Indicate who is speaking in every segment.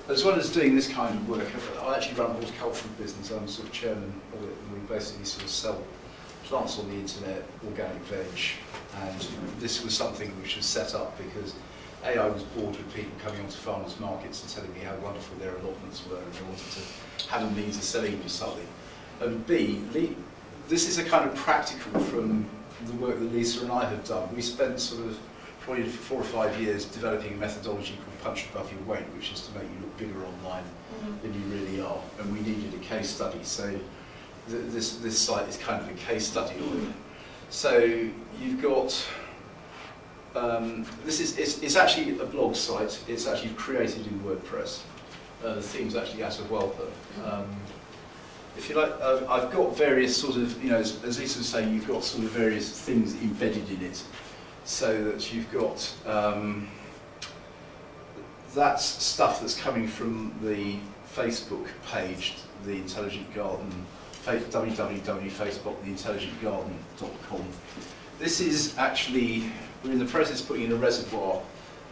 Speaker 1: as well as doing this kind of work, I actually run a horticultural business. I'm sort of chairman of it, and we basically sort of sell plants on the internet, organic veg, and this was something which was set up because A, I was bored with people coming onto farmers markets and telling me how wonderful their allotments were, and I wanted to have a means of selling me something. And B, this is a kind of practical from the work that Lisa and I have done. We spent sort of probably 4 or 5 years developing a methodology called punch above your weight, which is to make you look bigger online than you really are. And we needed a case study, so this site is kind of a case study on it. So you've got, it's actually a blog site. It's actually created in WordPress. The theme's actually out of Welper. If you like, I've got various sort of, you know, as Lisa was saying, you've got sort of various things embedded in it. So that you've got, that's stuff that's coming from the Facebook page, The Intelligent Garden, www.facebooktheintelligentgarden.com. This is actually, we're in the process of putting in a reservoir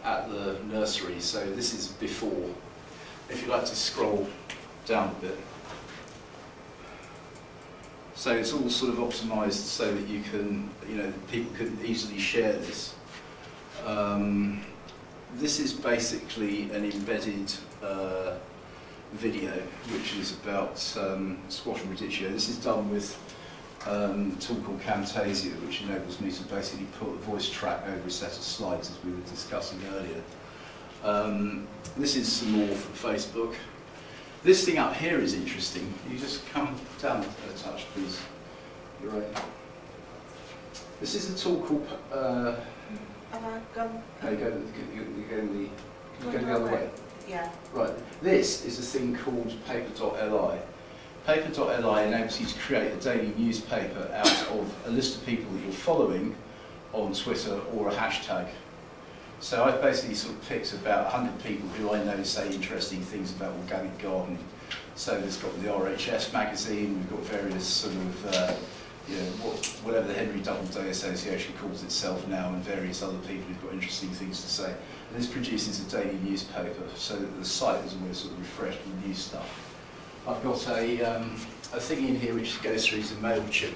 Speaker 1: at the nursery, so this is before. If you'd like to scroll down a bit. So it's all sort of optimised so that you can, you know, people can easily share this. This is basically an embedded video, which is about squash and radicchio. This is done with a tool called Camtasia, which enables me to basically put a voice track over a set of slides, as we were discussing earlier. This is some more from Facebook. This thing up here is interesting. You just come down a touch, please. You're right. This is a tool called. No, you go the other way.
Speaker 2: Yeah.
Speaker 1: Right. This is a thing called paper.li. Paper.li enables you to create a daily newspaper out of a list of people that you're following on Twitter or a hashtag. So I've basically sort of picked about 100 people who I know say interesting things about organic gardening. So there's got the RHS magazine, we've got various sort of, you know, whatever the Henry Doubleday Association calls itself now, and various other people who've got interesting things to say. And this produces a daily newspaper, so that the site is always sort of refreshed with new stuff. I've got a thing in here which goes through to MailChimp,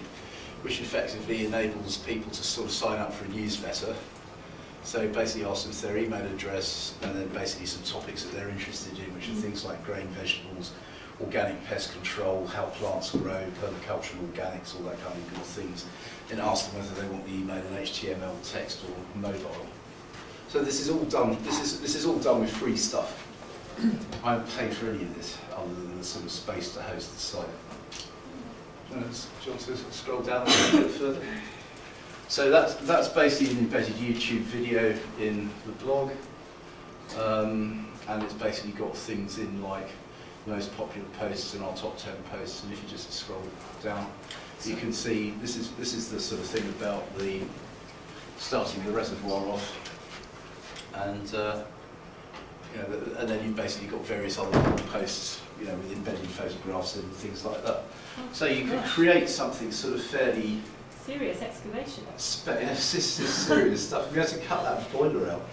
Speaker 1: which effectively enables people to sort of sign up for a newsletter. So basically asks them their email address and then basically some topics that they're interested in, which are things like grain vegetables, organic pest control, how plants grow, permacultural organics, all that kind of good things. And ask them whether they want the email in HTML, text or mobile. So this is all done, this is all done with free stuff. I don't pay for any of this other than the sort of space to host the site. Do you want to scroll down a little bit further? So that's basically an embedded YouTube video in the blog, and it's basically got things in like the most popular posts in our top 10 posts. And if you just scroll down, you can see this is the sort of thing about the starting the reservoir off, and you know, and then you've basically got various other posts, you know, with embedded photographs and things like that. So you can create something sort of fairly.
Speaker 2: Serious excavation.
Speaker 1: This is serious stuff. We had to cut that boiler out.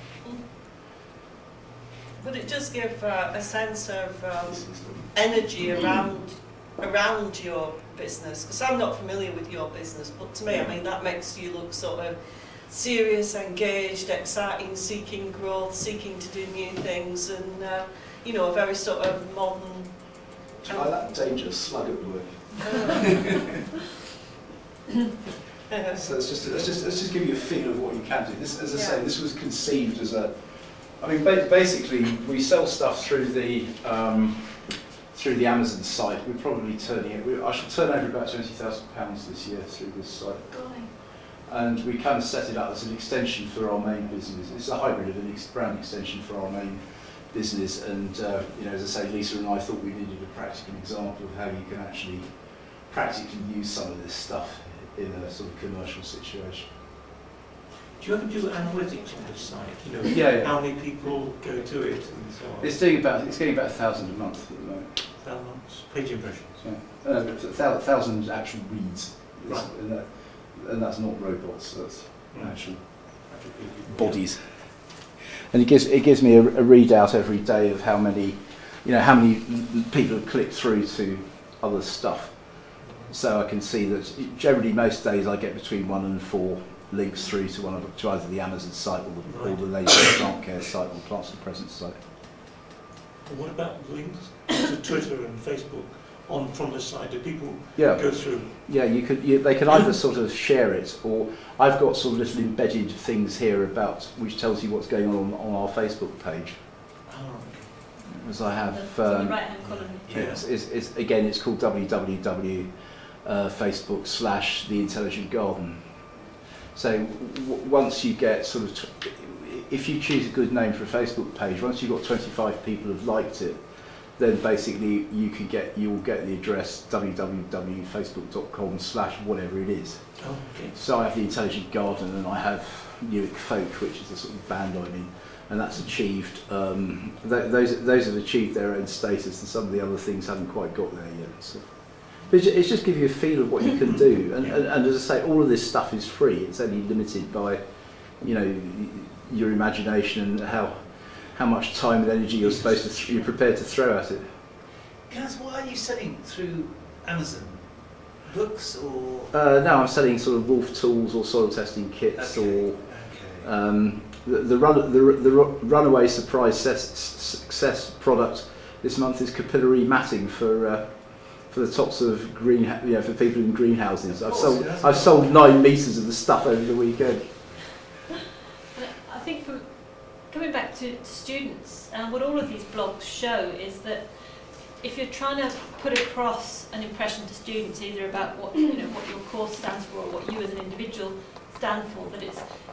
Speaker 3: But it does give a sense of energy around your business. Because I'm not familiar with your business, but to me, I mean, that makes you look sort of serious, engaged, exciting, seeking growth, seeking to do new things, and you know, a very sort of modern.
Speaker 1: Do you like that dangerous slug at work? So let's just give you a feel of what you can do. This, as I say, this was conceived as a. I mean, basically, we sell stuff through the Amazon site. We're probably turning it. I should turn over about £20,000 this year through this site. And we kind of set it up as an extension for our main business. It's a hybrid of a brand extension for our main business. And you know, as I say, Lisa and I thought we needed a practical example of how you can actually practically use some of this stuff in a sort of commercial situation.
Speaker 4: Do you ever do analytics on this site? You know, how many people go to it and so on?
Speaker 1: It's getting about 1,000 a month at the moment.
Speaker 4: 1,000 months. Page impressions.
Speaker 1: Yeah, 1,000 actual reads.
Speaker 4: Right.
Speaker 1: And that's not robots. That's actual bodies. And it gives me a readout every day of how many you know, how many people have clicked through to other stuff. So I can see that generally most days I get between 1 and 4 links through to either the Amazon site or the latest plant care site or Plants and Presence site.
Speaker 4: But what about links to Twitter and Facebook from the site? Do people go through?
Speaker 1: Yeah, they can either sort of share it, or I've got sort of little embedded things here about which tells you what's going on our Facebook page.
Speaker 4: Oh, okay.
Speaker 1: As I have,
Speaker 2: the right-hand column.
Speaker 1: it's called www.facebook/The Intelligent Garden. So once you get sort of, if you choose a good name for a Facebook page, once you've got 25 people have liked it, then basically you'll get the address www.facebook.com/whatever it is.
Speaker 4: Oh, okay.
Speaker 1: So I have the Intelligent Garden, and I have Newick Folk, which is the sort of band I'm in, and that's achieved. Those have achieved their own status, and some of the other things haven't quite got there yet. So. It's just give you a feel of what you can do, and as I say, all of this stuff is free. It's only limited by, you know, your imagination and how much time and energy you're prepared to throw at it.
Speaker 5: Guys, what are you selling through Amazon? Books or?
Speaker 1: No, I'm selling sort of wolf tools or soil testing kits, or the runaway surprise success product this month is capillary matting for the tops of for people in greenhouses. I've sold 9 meters of the stuff over the weekend.
Speaker 2: I think coming back to students, what all of these blogs show is that if you're trying to put across an impression to students, either about what what your course stands for or what you as an individual stand for, that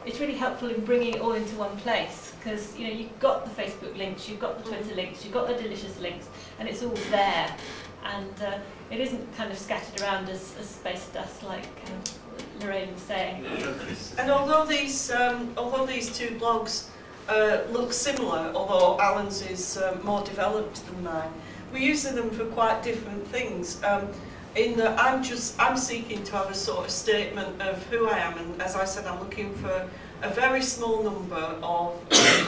Speaker 2: it's really helpful in bringing it all into one place, because you've got the Facebook links, you've got the Twitter links, you've got the delicious links, and it's all there. And it isn't kind of scattered around as space dust, like Lorraine was saying.
Speaker 3: And although these two blogs look similar, although Alan's is more developed than mine, we're using them for quite different things. In that I'm seeking to have a sort of statement of who I am, and as I said, I'm looking for a very small number of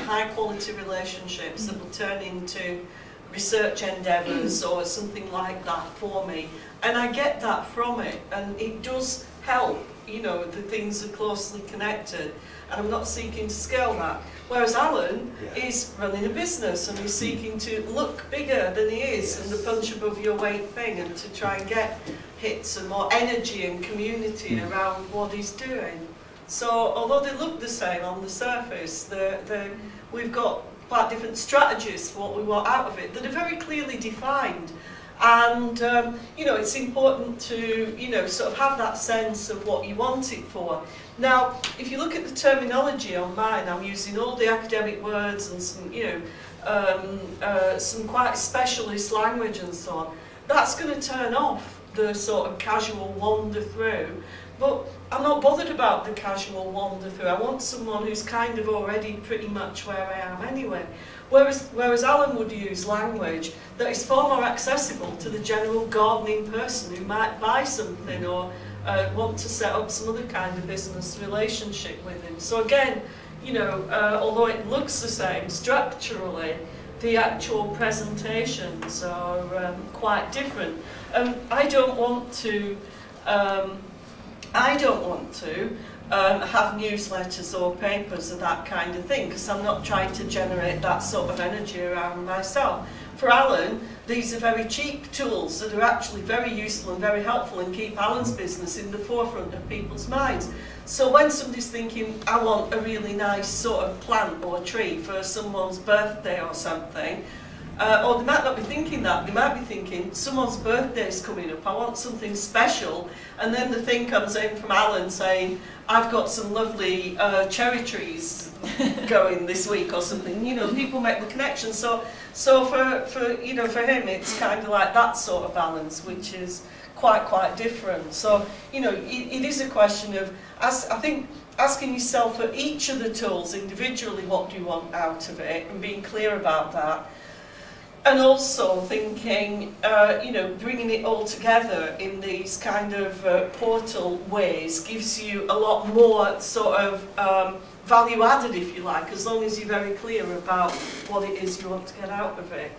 Speaker 3: high quality relationships that will turn into research endeavours or something like that for me, and I get that from it, and it does help. The things are closely connected, and I'm not seeking to scale that. Whereas Alan is running a business and he's seeking to look bigger than he is, and the punch above your weight thing, and to try and get hits and more energy and community around what he's doing. So although they look the same on the surface, we've got quite different strategies for what we want out of it that are very clearly defined, and it's important to sort of have that sense of what you want it for. Now, if you look at the terminology on mine, I'm using all the academic words and some quite specialist language and so on. That's going to turn off the sort of casual wander through. But I'm not bothered about the casual wander through. I want someone who's kind of already pretty much where I am anyway. Whereas Alan would use language that is far more accessible to the general gardening person who might buy something or want to set up some other kind of business relationship with him. So again, although it looks the same structurally, the actual presentations are quite different. I don't want to have newsletters or papers or that kind of thing, because I'm not trying to generate that sort of energy around myself. For Alan, these are very cheap tools that are actually very useful and very helpful and keep Alan's business in the forefront of people's minds. So when somebody's thinking, I want a really nice sort of plant or tree for someone's birthday or something, or they might not be thinking that, they might be thinking, someone's birthday is coming up, I want something special, and then the thing comes in from Alan saying, I've got some lovely cherry trees going this week or something. People make the connection. So for him, it's kind of like that sort of balance, which is quite different. So it is a question of, I think, asking yourself for each of the tools individually, what do you want out of it, and being clear about that. And also thinking, bringing it all together in these kind of portal ways gives you a lot more sort of value added, if you like, as long as you're very clear about what it is you want to get out of it.